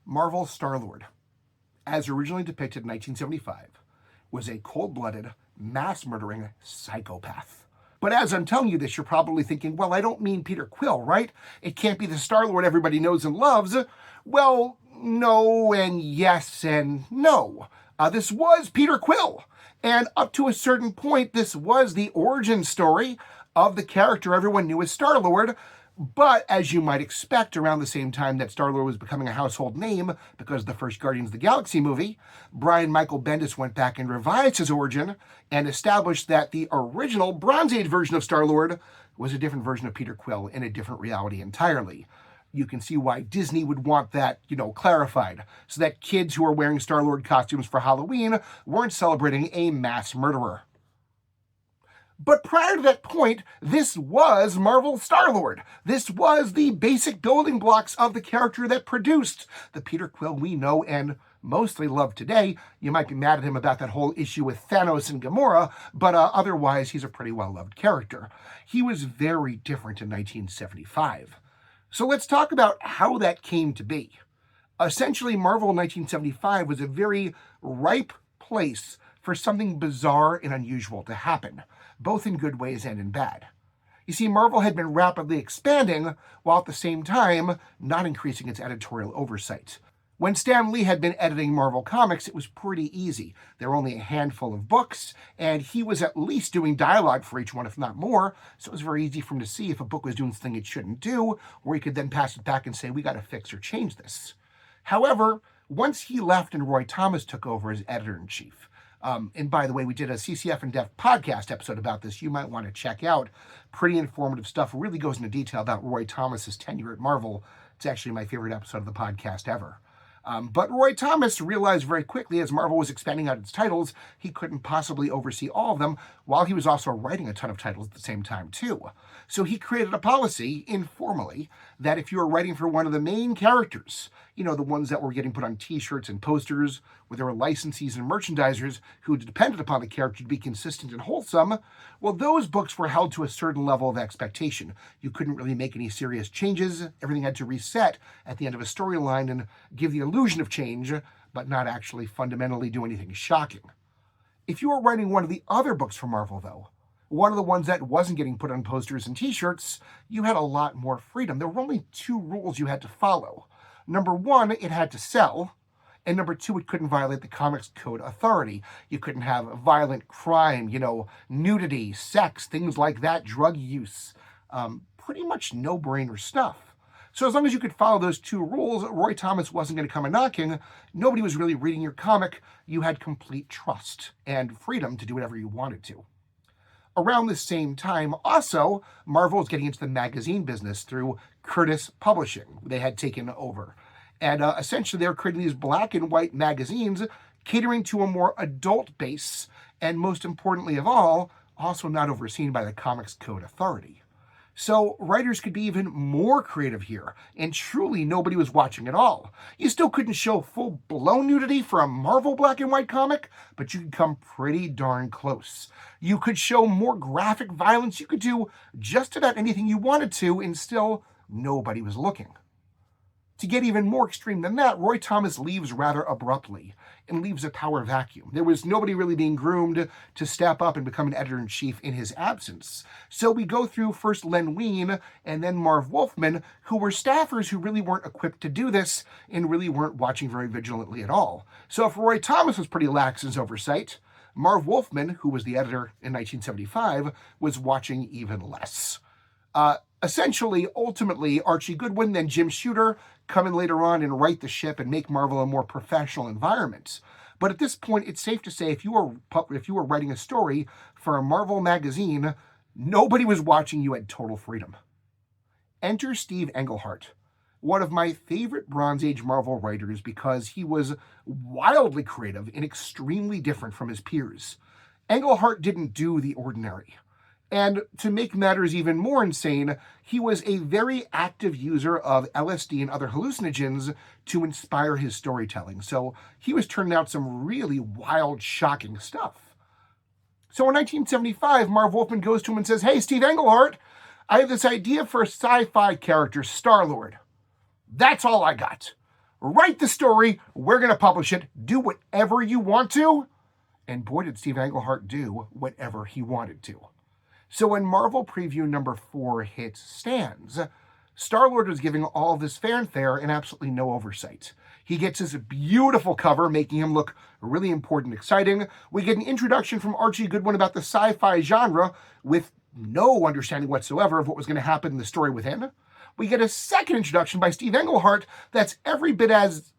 Marvel's Star-Lord, as originally depicted in 1975, was a cold-blooded, mass-murdering psychopath. But as I'm telling you this, you're probably thinking, well, I don't mean Peter Quill, right? It can't be the Star-Lord everybody knows and loves. Well, no and yes and no. This was Peter Quill. And up to a certain point, this was the origin story of the character everyone knew as Star-Lord. But as you might expect, around the same time that Star-Lord was becoming a household name because of the first Guardians of the Galaxy movie, Brian Michael Bendis went back and revised his origin and established that the original Bronze Age version of Star-Lord was a different version of Peter Quill in a different reality entirely. You can see why Disney would want that, clarified, so that kids who are wearing Star-Lord costumes for Halloween weren't celebrating a mass murderer. But prior to that point, this was Marvel's Star-Lord. This was the basic building blocks of the character that produced the Peter Quill we know and mostly love today. You might be mad at him about that whole issue with Thanos and Gamora, but otherwise he's a pretty well-loved character. He was very different in 1975. So let's talk about how that came to be. Essentially, Marvel in 1975 was a very ripe place for something bizarre and unusual to happen, both in good ways and in bad. You see, Marvel had been rapidly expanding, while at the same time not increasing its editorial oversight. When Stan Lee had been editing Marvel Comics, it was pretty easy. There were only a handful of books, and he was at least doing dialogue for each one, if not more, so it was very easy for him to see if a book was doing something it shouldn't do, or he could then pass it back and say, we got to fix or change this. However, once he left and Roy Thomas took over as editor-in-chief, and by the way, we did a CCF in Depth podcast episode about this you might want to check out. Pretty informative stuff. It really goes into detail about Roy Thomas's tenure at Marvel. It's actually my favorite episode of the podcast ever. But Roy Thomas realized very quickly as Marvel was expanding out its titles, he couldn't possibly oversee all of them while he was also writing a ton of titles at the same time too. So he created a policy, informally, that if you were writing for one of the main characters, the ones that were getting put on t-shirts and posters, where there were licensees and merchandisers who depended upon the character to be consistent and wholesome, well, those books were held to a certain level of expectation. You couldn't really make any serious changes. Everything had to reset at the end of a storyline and give the illusion of change, but not actually fundamentally do anything shocking. If you were writing one of the other books from Marvel, though, one of the ones that wasn't getting put on posters and t-shirts, you had a lot more freedom. There were only two rules you had to follow. Number one, it had to sell. And number two, it couldn't violate the Comics Code authority. You couldn't have violent crime, nudity, sex, things like that, drug use. Pretty much no-brainer stuff. So as long as you could follow those two rules, Roy Thomas wasn't going to come a-knocking. Nobody was really reading your comic. You had complete trust and freedom to do whatever you wanted to. Around the same time, also, Marvel was getting into the magazine business through Curtis Publishing. They had taken over. And essentially, they were creating these black and white magazines catering to a more adult base, and most importantly of all, also not overseen by the Comics Code Authority. So writers could be even more creative here, and truly nobody was watching at all. You still couldn't show full-blown nudity for a Marvel black and white comic, but you could come pretty darn close. You could show more graphic violence. You could do just about anything you wanted to, and still nobody was looking. To get even more extreme than that, Roy Thomas leaves rather abruptly and leaves a power vacuum. There was nobody really being groomed to step up and become an editor-in-chief in his absence. So we go through first Len Wein and then Marv Wolfman, who were staffers who really weren't equipped to do this and really weren't watching very vigilantly at all. So if Roy Thomas was pretty lax in his oversight, Marv Wolfman, who was the editor in 1975, was watching even less. Essentially, ultimately, Archie Goodwin, then Jim Shooter, come in later on and right the ship and make Marvel a more professional environment. But at this point, it's safe to say if you were writing a story for a Marvel magazine, nobody was watching. You had total freedom. Enter Steve Englehart, one of my favorite Bronze Age Marvel writers because he was wildly creative and extremely different from his peers. Englehart didn't do the ordinary. And to make matters even more insane, he was a very active user of LSD and other hallucinogens to inspire his storytelling. So he was turning out some really wild, shocking stuff. So in 1975, Marv Wolfman goes to him and says, "Hey, Steve Englehart, I have this idea for a sci-fi character, Star-Lord. That's all I got. write the story, we're going to publish it, do whatever you want to. And boy, did Steve Englehart do whatever he wanted to. So when Marvel Preview number 4 hits stands, Star-Lord was giving all this fanfare and absolutely no oversight. He gets his beautiful cover, making him look really important and exciting. We get an introduction from Archie Goodwin about the sci-fi genre with no understanding whatsoever of what was going to happen in the story within. We get a second introduction by Steve Englehart that's every bit as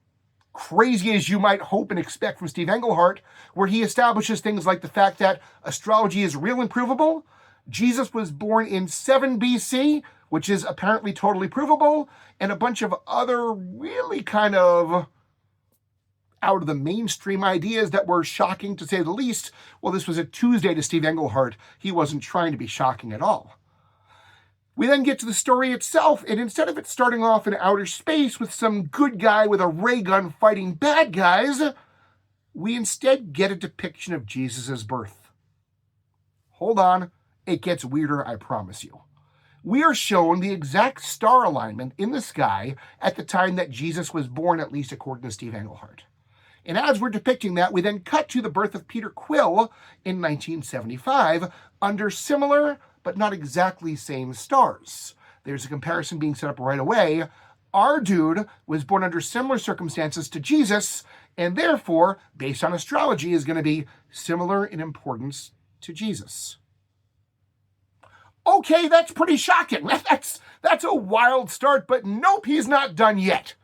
crazy as you might hope and expect from Steve Englehart, where he establishes things like the fact that astrology is real and provable. Jesus was born in 7 BC, which is apparently totally provable, and a bunch of other really kind of out of the mainstream ideas that were shocking to say the least. Well, this was a Tuesday to Steve Englehart. He wasn't trying to be shocking at all. We then get to the story itself, and instead of it starting off in outer space with some good guy with a ray gun fighting bad guys, we instead get a depiction of Jesus' birth. Hold on, it gets weirder, I promise you. We are shown the exact star alignment in the sky at the time that Jesus was born, at least according to Steve Englehart. And as we're depicting that, we then cut to the birth of Peter Quill in 1975 under similar but not exactly same stars. There's a comparison being set up right away. Our dude was born under similar circumstances to Jesus, and therefore, based on astrology, is going to be similar in importance to Jesus. Okay, that's pretty shocking. That's a wild start, but nope, he's not done yet.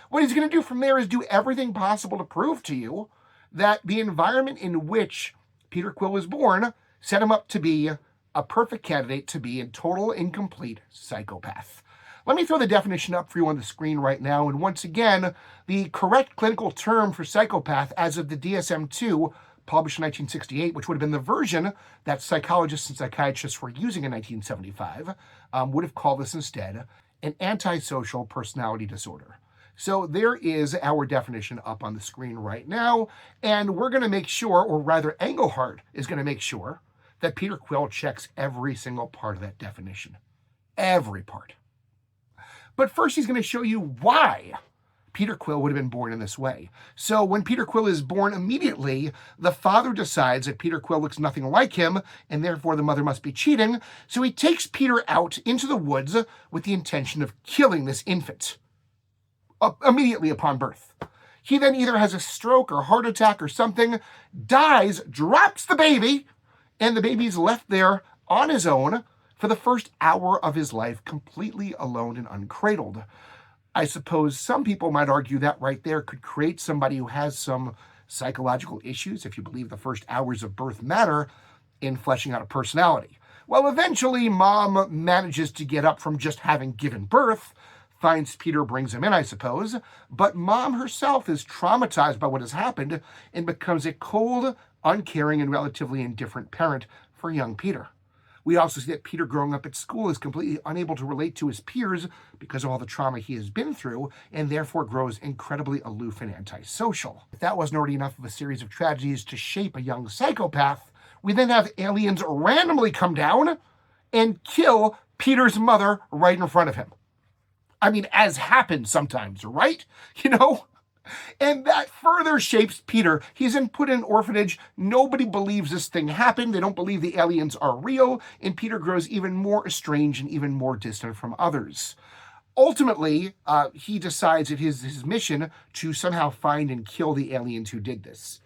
What he's going to do from there is do everything possible to prove to you that the environment in which Peter Quill was born set him up to be a perfect candidate to be a total incomplete psychopath. Let me throw the definition up for you on the screen right now. And once again, the correct clinical term for psychopath as of the DSM-2, published in 1968, which would have been the version that psychologists and psychiatrists were using in 1975, would have called this instead an antisocial personality disorder. So there is our definition up on the screen right now. And we're going to make sure, or rather Englehart is going to make sure, that Peter Quill checks every single part of that definition. Every part. But first he's going to show you why Peter Quill would have been born in this way. So when Peter Quill is born, immediately the father decides that Peter Quill looks nothing like him, and therefore the mother must be cheating. So he takes Peter out into the woods with the intention of killing this infant immediately upon birth. He then either has a stroke or heart attack or something, dies, drops the baby, and the baby's left there on his own for the first hour of his life, completely alone and uncradled. I suppose some people might argue that right there could create somebody who has some psychological issues, if you believe the first hours of birth matter in fleshing out a personality. Well, eventually, Mom manages to get up from just having given birth, finds Peter, brings him in, I suppose, but Mom herself is traumatized by what has happened and becomes a cold, uncaring, and relatively indifferent parent for young Peter. We also see that Peter growing up at school is completely unable to relate to his peers because of all the trauma he has been through, and therefore grows incredibly aloof and antisocial. If that wasn't already enough of a series of tragedies to shape a young psychopath, we then have aliens randomly come down and kill Peter's mother right in front of him. I mean, as happens sometimes, right? You know? And that further shapes Peter. He's then put in an orphanage. Nobody believes this thing happened. They don't believe the aliens are real. And Peter grows even more estranged and even more distant from others. Ultimately, he decides it is his mission to somehow find and kill the aliens who did this.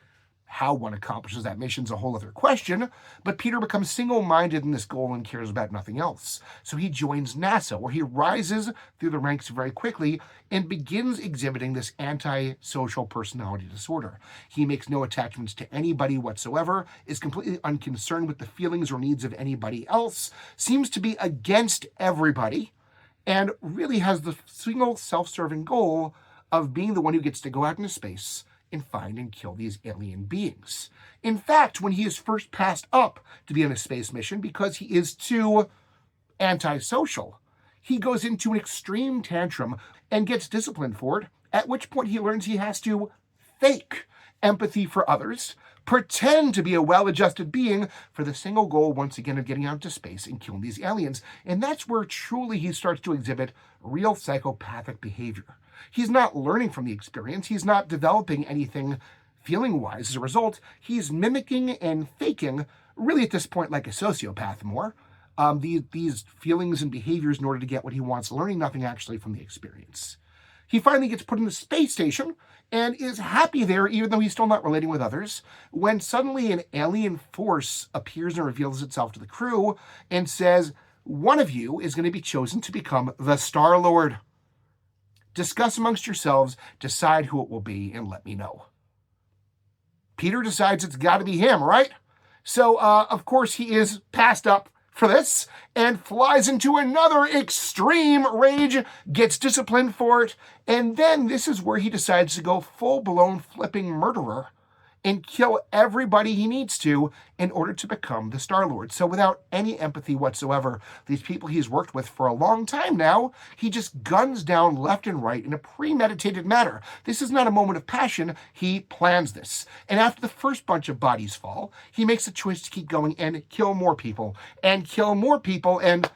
How one accomplishes that mission is a whole other question, but Peter becomes single-minded in this goal and cares about nothing else. So he joins NASA, where he rises through the ranks very quickly and begins exhibiting this antisocial personality disorder. He makes no attachments to anybody whatsoever, is completely unconcerned with the feelings or needs of anybody else, seems to be against everybody, and really has the single self-serving goal of being the one who gets to go out into space and find and kill these alien beings. In fact, when he is first passed up to be on a space mission because he is too antisocial, he goes into an extreme tantrum and gets disciplined for it, at which point he learns he has to fake empathy for others, pretend to be a well-adjusted being for the single goal, once again, of getting out into space and killing these aliens. And that's where truly he starts to exhibit real psychopathic behavior. He's not learning from the experience. He's not developing anything feeling-wise. As a result, he's mimicking and faking, really at this point like a sociopath more, these feelings and behaviors in order to get what he wants, learning nothing actually from the experience. He finally gets put in the space station and is happy there, even though he's still not relating with others, when suddenly an alien force appears and reveals itself to the crew and says, one of you is going to be chosen to become the Star-Lord. Discuss amongst yourselves, decide who it will be, and let me know. Peter decides it's got to be him, right? So, of course, he is passed up for this and flies into another extreme rage, gets disciplined for it, and then this is where he decides to go full-blown flipping murderer and kill everybody he needs to in order to become the Star-Lord. So without any empathy whatsoever, these people he's worked with for a long time now, he just guns down left and right in a premeditated manner. This is not a moment of passion. He plans this. And after the first bunch of bodies fall, he makes the choice to keep going and kill more people and kill more people. And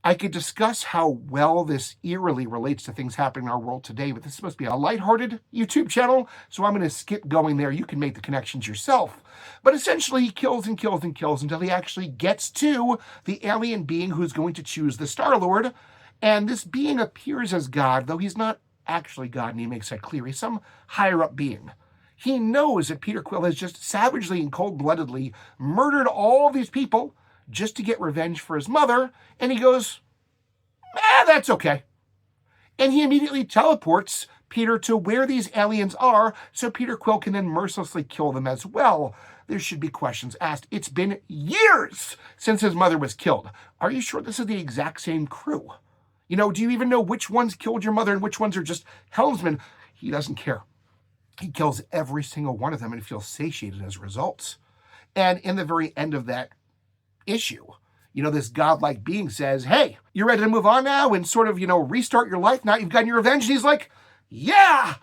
I could discuss how well this eerily relates to things happening in our world today, but this is supposed to be a lighthearted YouTube channel, so I'm going to skip going there. You can make the connections yourself. But essentially, he kills and kills and kills until he actually gets to the alien being who's going to choose the Star-Lord. And this being appears as God, though he's not actually God, and he makes that clear. He's some higher-up being. He knows that Peter Quill has just savagely and cold-bloodedly murdered all these people just to get revenge for his mother, and he goes, that's okay. And he immediately teleports Peter to where these aliens are, so Peter Quill can then mercilessly kill them as well. There should be questions asked. It's been years since his mother was killed. Are you sure this is the exact same crew? You know, do you even know which ones killed your mother and which ones are just helmsmen? He doesn't care. He kills every single one of them and feels satiated as a result. And in the very end of that issue, this godlike being says, hey, you ready to move on now and sort of, restart your life now you've gotten your revenge? And he's like, yeah!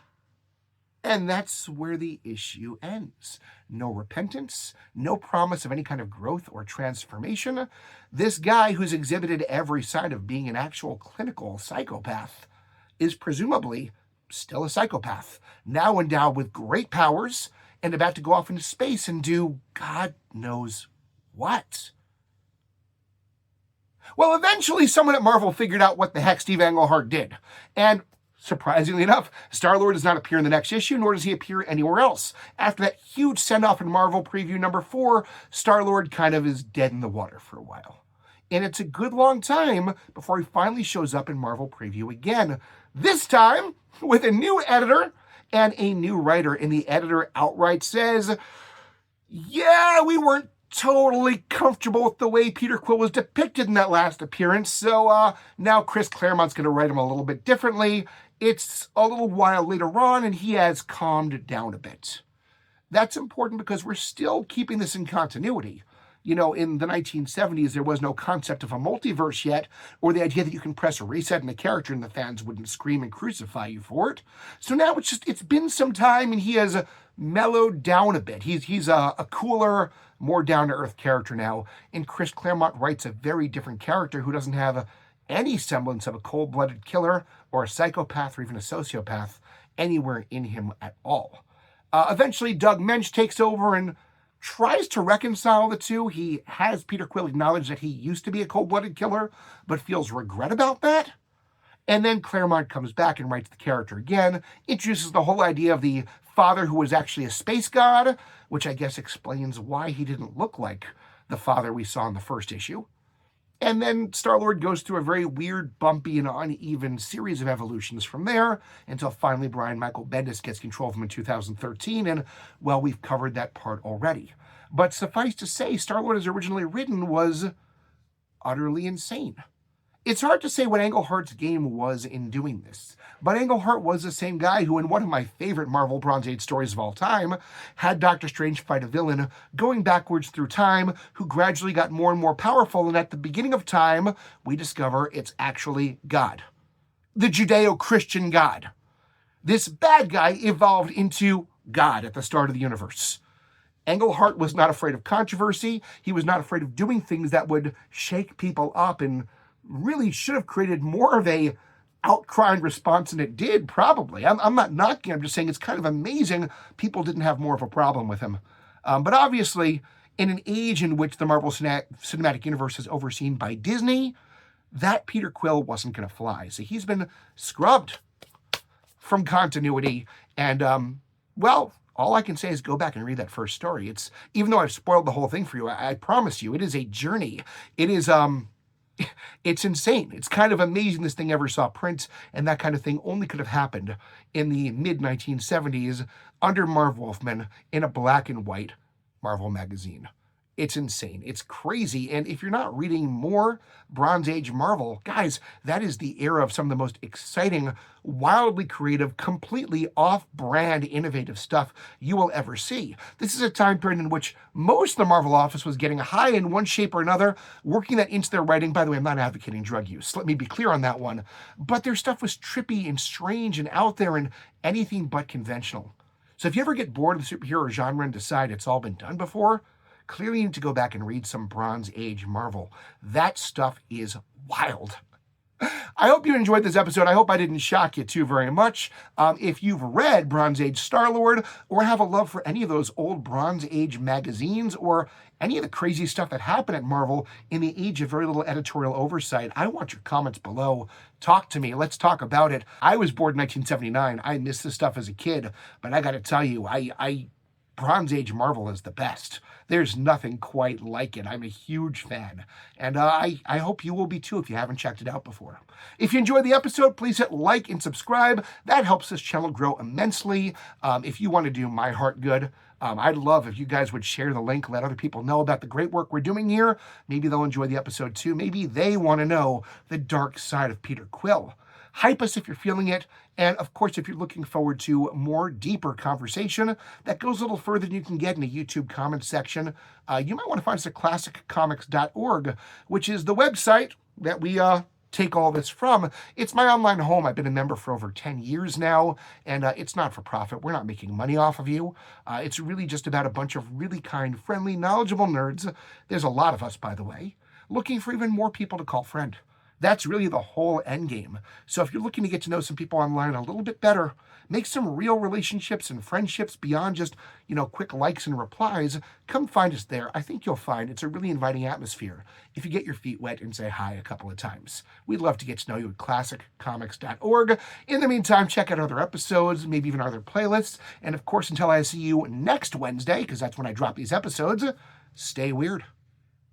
And that's where the issue ends. No repentance, no promise of any kind of growth or transformation. This guy who's exhibited every sign of being an actual clinical psychopath is presumably still a psychopath, now endowed with great powers and about to go off into space and do God knows what. Well, eventually someone at Marvel figured out what the heck Steve Englehart did. And surprisingly enough, Star-Lord does not appear in the next issue, nor does he appear anywhere else. After that huge send-off in Marvel Preview number 4, Star-Lord kind of is dead in the water for a while. And it's a good long time before he finally shows up in Marvel Preview again. This time with a new editor and a new writer. And the editor outright says, yeah, we weren't totally comfortable with the way Peter Quill was depicted in that last appearance, so now Chris Claremont's going to write him a little bit differently. It's a little while later on, and he has calmed down a bit. That's important because we're still keeping this in continuity. In the 1970s, there was no concept of a multiverse yet, or the idea that you can press a reset in a character and the fans wouldn't scream and crucify you for it. So now it's been some time, and he has mellowed down a bit. He's a cooler, more down-to-earth character now, and Chris Claremont writes a very different character who doesn't have any semblance of a cold-blooded killer or a psychopath or even a sociopath anywhere in him at all. Eventually, Doug Moench takes over and tries to reconcile the two. He has Peter Quill acknowledge that he used to be a cold-blooded killer, but feels regret about that. And then Claremont comes back and writes the character again, introduces the whole idea of the father who was actually a space god, which I guess explains why he didn't look like the father we saw in the first issue. And then Star-Lord goes through a very weird, bumpy, and uneven series of evolutions from there until finally Brian Michael Bendis gets control of him in 2013, and, well, we've covered that part already. But suffice to say, Star-Lord as originally written was utterly insane. It's hard to say what Englehart's game was in doing this, but Englehart was the same guy who, in one of my favorite Marvel Bronze Age stories of all time, had Doctor Strange fight a villain going backwards through time who gradually got more and more powerful, and at the beginning of time, we discover it's actually God. The Judeo-Christian God. This bad guy evolved into God at the start of the universe. Englehart was not afraid of controversy. He was not afraid of doing things that would shake people up and really should have created more of a outcrying response than it did, probably. I'm not knocking, I'm just saying it's kind of amazing people didn't have more of a problem with him. But obviously, in an age in which the Marvel Cinematic Universe is overseen by Disney, that Peter Quill wasn't going to fly. So he's been scrubbed from continuity. And, well, all I can say is go back and read that first story. It's, even though I've spoiled the whole thing for you, I promise you, it is a journey. It is, it's insane. It's kind of amazing this thing ever saw print, and that kind of thing only could have happened in the mid-1970s under Marv Wolfman in a black and white Marvel magazine. It's insane. It's crazy. And if you're not reading more Bronze Age Marvel, guys, that is the era of some of the most exciting, wildly creative, completely off-brand, innovative stuff you will ever see. This is a time period in which most of the Marvel office was getting high in one shape or another, working that into their writing. By the way, I'm not advocating drug use. Let me be clear on that one. But their stuff was trippy and strange and out there and anything but conventional. So if you ever get bored of the superhero genre and decide it's all been done before, clearly you need to go back and read some Bronze Age Marvel. That stuff is wild. I hope you enjoyed this episode. I hope I didn't shock you too very much. If you've read Bronze Age Star-Lord or have a love for any of those old Bronze Age magazines or any of the crazy stuff that happened at Marvel in the age of very little editorial oversight, I want your comments below. Talk to me. Let's talk about it. I was born in 1979. I missed this stuff as a kid, but I got to tell you, Bronze Age Marvel is the best. There's nothing quite like it. I'm a huge fan. And I hope you will be too if you haven't checked it out before. If you enjoyed the episode, please hit like and subscribe. That helps this channel grow immensely. If you want to do my heart good, I'd love if you guys would share the link, let other people know about the great work we're doing here. Maybe they'll enjoy the episode too. Maybe they want to know the dark side of Peter Quill. Hype us if you're feeling it. And of course, if you're looking forward to more deeper conversation that goes a little further than you can get in a YouTube comment section, you might want to find us at classiccomics.org, which is the website that we take all this from. It's my online home. I've been a member for over 10 years now, and it's not for profit. We're not making money off of you. It's really just about a bunch of really kind, friendly, knowledgeable nerds. There's a lot of us, by the way, looking for even more people to call friend. That's really the whole end game. So if you're looking to get to know some people online a little bit better, make some real relationships and friendships beyond just, quick likes and replies, come find us there. I think you'll find it's a really inviting atmosphere if you get your feet wet and say hi a couple of times. We'd love to get to know you at classiccomics.org. In the meantime, check out other episodes, maybe even other playlists. And of course, until I see you next Wednesday, because that's when I drop these episodes, stay weird.